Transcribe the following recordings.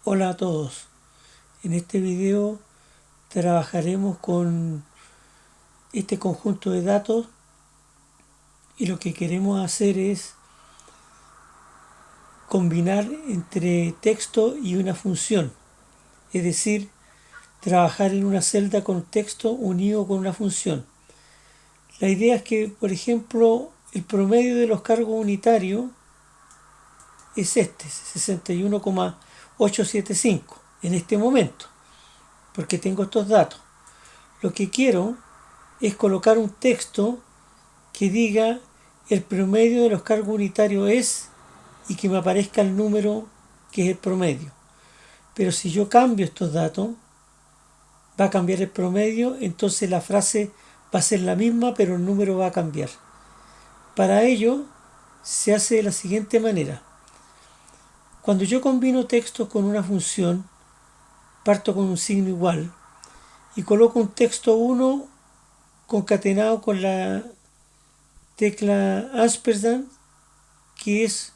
Hola a todos. En este video trabajaremos con este conjunto de datos y lo que queremos hacer es combinar entre texto y una función, es decir, trabajar en una celda con texto unido con una función. La idea es que, por ejemplo, el promedio de los cargos unitarios es este, 61,875 en este momento, porque tengo estos datos. Lo que quiero es colocar un texto que diga el promedio de los cargos unitarios es y que me aparezca el número que es el promedio. Pero si yo cambio estos datos, va a cambiar el promedio, entonces la frase va a ser la misma, pero el número va a cambiar. Para ello se hace de la siguiente manera. Cuando yo combino textos con una función, parto con un signo igual y coloco un texto 1 concatenado con la tecla ampersand, que es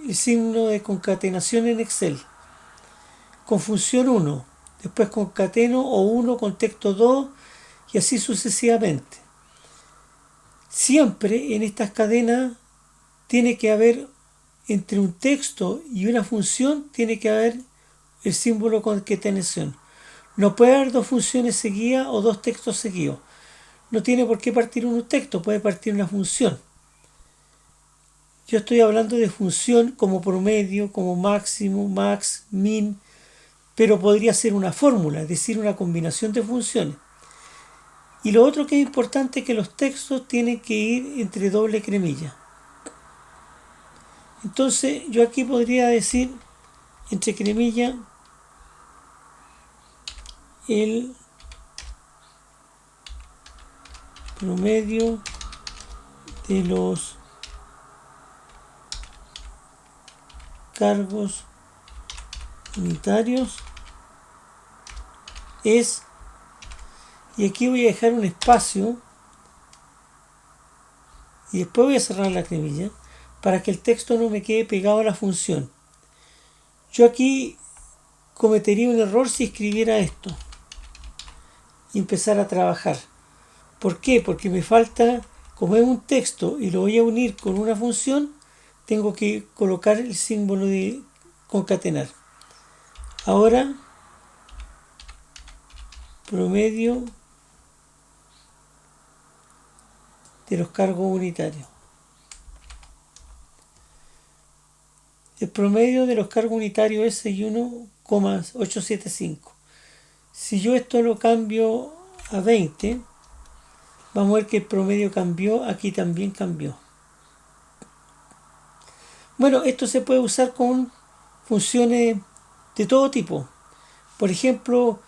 el signo de concatenación en Excel, con función 1, después concateno o 1 con texto 2 y así sucesivamente. Siempre en estas cadenas tiene que haber, entre un texto y una función, tiene que haber el símbolo de concatenación. No puede haber dos funciones seguidas o dos textos seguidos. No tiene por qué partir un texto, puede partir una función. Yo estoy hablando de función como promedio, como máximo, max, min, pero podría ser una fórmula, es decir, una combinación de funciones. Y lo otro que es importante es que los textos tienen que ir entre doble cremilla. Entonces yo aquí podría decir entre cremilla el promedio de los cargos unitarios es, y aquí voy a dejar un espacio y después voy a cerrar la cremilla para que el texto no me quede pegado a la función. Yo aquí cometería un error si escribiera esto y empezara a trabajar. ¿Por qué? Porque me falta, como es un texto y lo voy a unir con una función, tengo que colocar el símbolo de concatenar. Ahora, promedio de los cargos unitarios. El promedio de los cargos unitarios es 61,875. Si yo esto lo cambio a 20, vamos a ver que el promedio cambió, aquí también cambió. Bueno, esto se puede usar con funciones de todo tipo. Por ejemplo,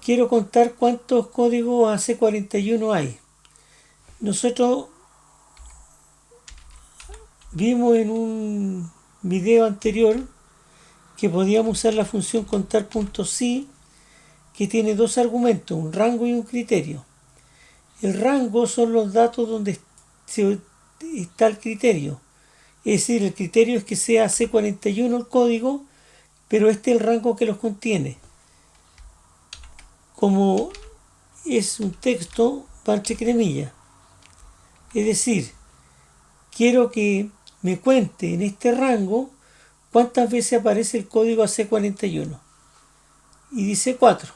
quiero contar cuántos códigos AC41 hay. Nosotros vimos en un video anterior que podíamos usar la función contar.si, que tiene dos argumentos, un rango y un criterio. El rango son los datos donde está el criterio. Es decir, el criterio es que sea C41 el código, pero este es el rango que los contiene. Como es un texto, va entre cremillas. Es decir, quiero que me cuente en este rango cuántas veces aparece el código AC41. Y dice 4.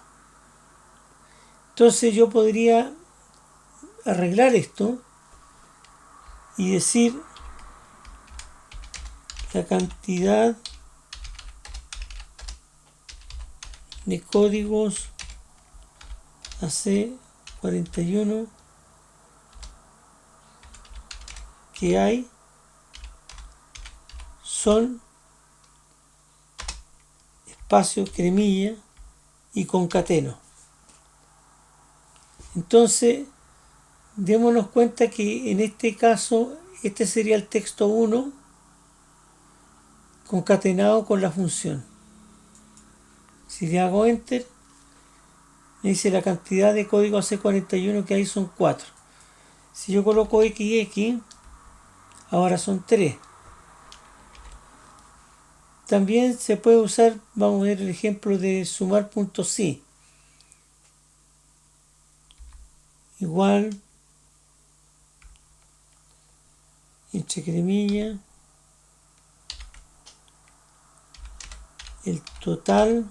Entonces yo podría arreglar esto y decir la cantidad de códigos AC41 que hay son espacio cremilla y concateno. Entonces démonos cuenta que en este caso este sería el texto 1 concatenado con la función. Si le hago enter, me dice la cantidad de código AC41 que hay son 4. Si yo coloco XX, ahora son 3. también se puede usar, vamos a ver el ejemplo de sumar.si, igual, entre comillas, el total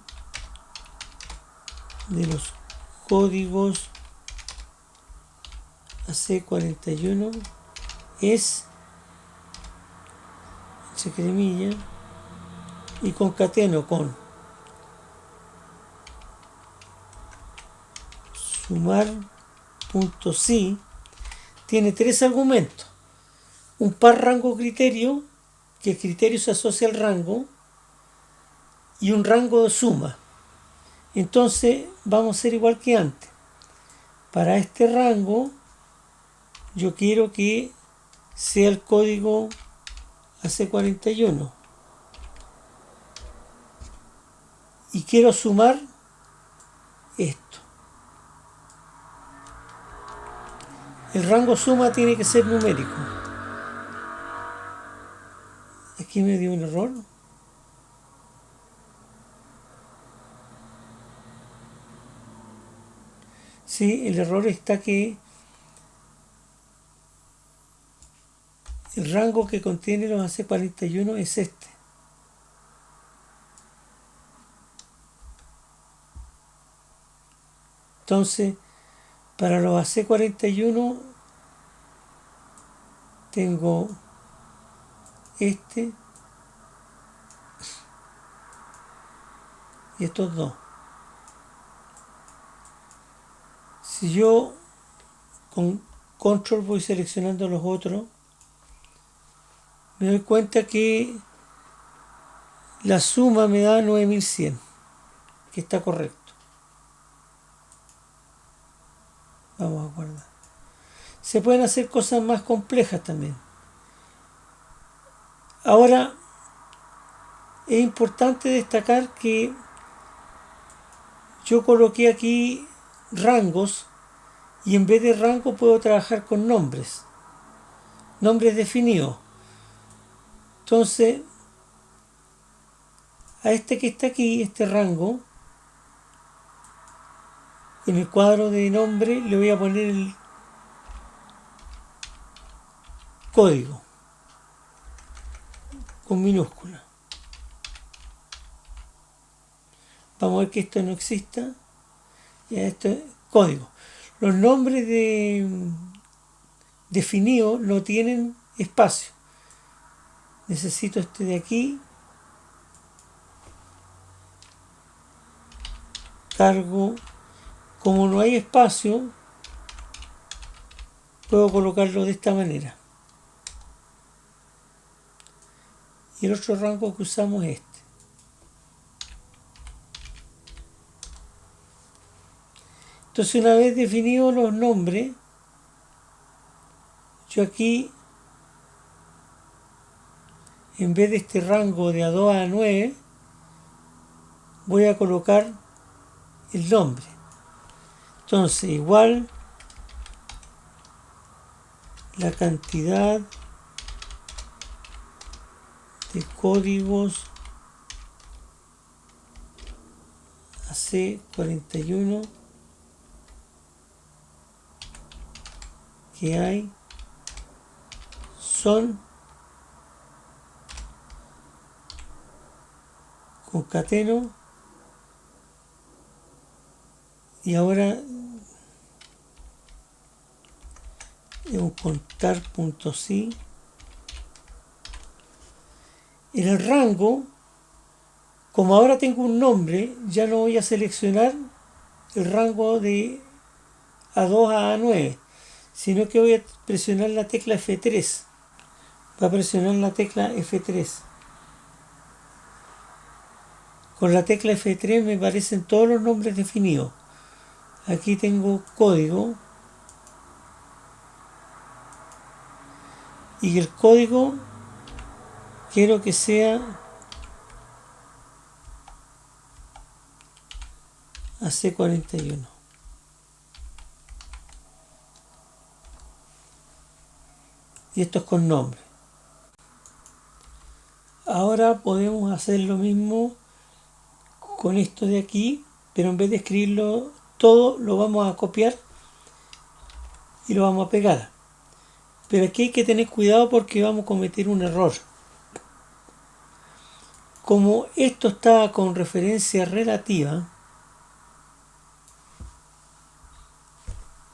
de los códigos AC41 es, entre comillas, y concateno con sumar.si, tiene tres argumentos: un par rango criterio, que el criterio se asocia al rango, y un rango de suma. Entonces vamos a hacer igual que antes. Para este rango yo quiero que sea el código AC41 y quiero sumar esto. El rango suma tiene que ser numérico. Aquí me dio un error. Sí, el error está que el rango que contiene los AC41 es este. Entonces, para los AC41 tengo este y estos dos. Si yo con control voy seleccionando los otros, me doy cuenta que la suma me da 9100, que está correcto. Vamos a guardar. Se pueden hacer cosas más complejas también. Ahora, es importante destacar que yo coloqué aquí rangos y en vez de rango puedo trabajar con nombres definidos. Entonces, a este que está aquí, este rango, en el cuadro de nombre le voy a poner el código con minúscula. Vamos a ver que esto no exista. Y esto es código. Los nombres definidos no tienen espacio. Necesito este de aquí. Cargo. Como no hay espacio, puedo colocarlo de esta manera. Y el otro rango que usamos es este. Entonces, una vez definidos los nombres, yo aquí, en vez de este rango de A2 a A9, voy a colocar el nombre. Entonces, igual la cantidad de códigos AC41 que hay son concateno y ahora es un contar.si. En el rango, como ahora tengo un nombre, ya no voy a seleccionar el rango de A2 a A9, sino que voy a presionar la tecla F3. Va a presionar la tecla F3. Con la tecla F3 me aparecen todos los nombres definidos. Aquí tengo código. Y el código quiero que sea AC41. Y esto es con nombre. Ahora ahora podemos hacer lo mismo con esto de aquí, pero en vez de escribirlo todo, lo vamos a copiar y lo vamos a pegar. Pero aquí hay que tener cuidado porque vamos a cometer un error. Como esto está con referencia relativa,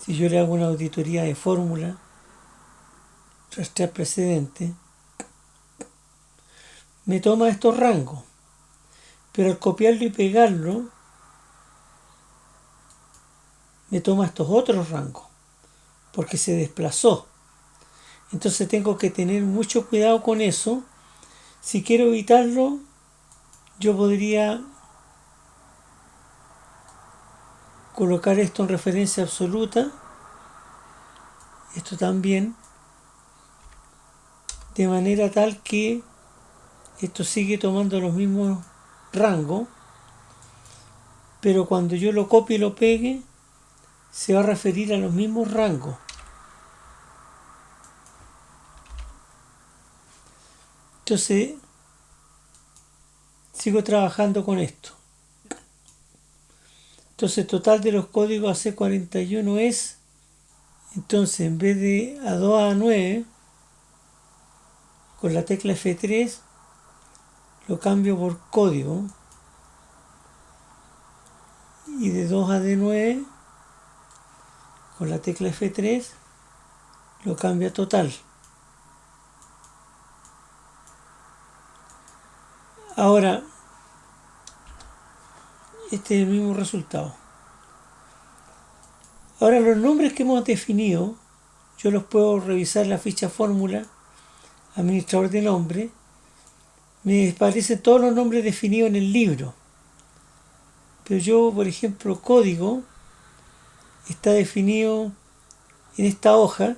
si yo le hago una auditoría de fórmula, rastrear precedente, me toma estos rangos, pero al copiarlo y pegarlo, me toma estos otros rangos, porque se desplazó. Entonces tengo que tener mucho cuidado con eso. Si quiero evitarlo, yo podría colocar esto en referencia absoluta, esto también, de manera tal que esto sigue tomando los mismos rangos, pero cuando yo lo copie y lo pegue, se va a referir a los mismos rangos. Entonces, sigo trabajando con esto. Entonces, el total de los códigos AC41 es, entonces, en vez de A2 a A9, con la tecla F3, lo cambio por código, y de 2 a D9, con la tecla F3, lo cambio a total. Ahora, este es el mismo resultado. Ahora, los nombres que hemos definido, yo los puedo revisar en la ficha fórmula, administrador de nombre, me aparecen todos los nombres definidos en el libro. Pero yo, por ejemplo, código, está definido en esta hoja.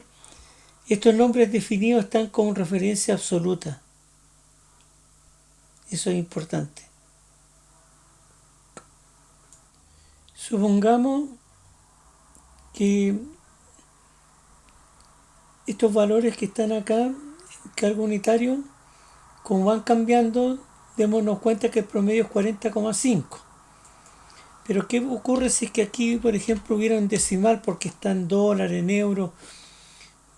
Estos nombres definidos están con referencia absoluta. Eso es importante. Supongamos que estos valores que están acá, cargo unitario, como van cambiando, démonos cuenta que el promedio es 40,5. Pero ¿qué ocurre si es que aquí, por ejemplo, hubiera un decimal porque está en dólar, en euros?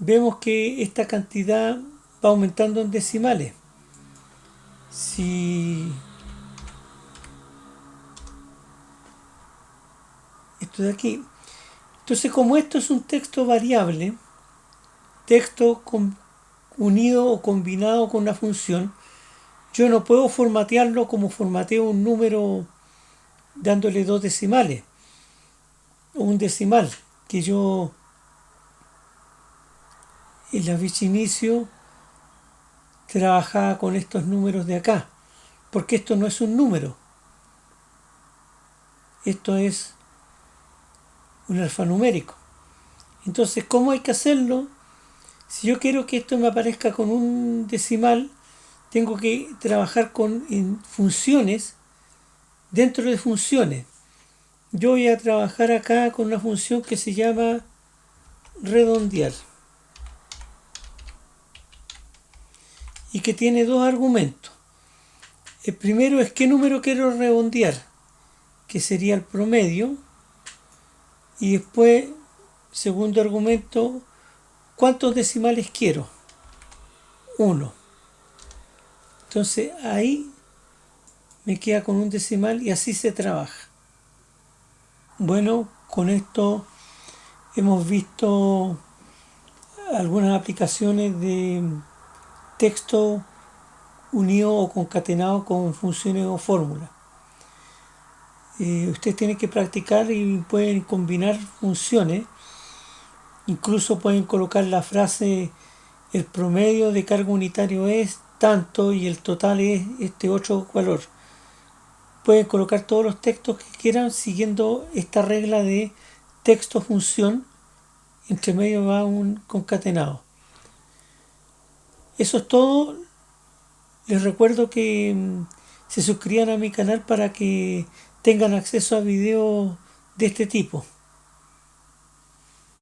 Vemos que esta cantidad va aumentando en decimales. Si esto de aquí. Entonces, como esto es un texto variable, texto unido o combinado con una función, yo no puedo formatearlo como formateo un número dándole 2 decimales o un decimal, que yo en la ficha inicio trabajaba con estos números de acá, porque esto no es un número, esto es un alfanumérico. Entonces, ¿cómo hay que hacerlo? Si yo quiero que esto me aparezca con un decimal, tengo que trabajar en funciones dentro de funciones. Yo voy a trabajar acá con una función que se llama redondear y que tiene dos argumentos. El primero es qué número quiero redondear, que sería el promedio, y después, segundo argumento, ¿cuántos decimales quiero? 1. Entonces ahí me queda con un decimal y así se trabaja. Bueno, con esto hemos visto algunas aplicaciones de texto unido o concatenado con funciones o fórmulas. Ustedes tienen que practicar y pueden combinar funciones. Incluso pueden colocar la frase: el promedio de cargo unitario es tanto y el total es este otro valor. Pueden colocar todos los textos que quieran siguiendo esta regla de texto-función. Entre medio va un concatenado. Eso es todo. Les recuerdo que se suscriban a mi canal para que tengan acceso a videos de este tipo.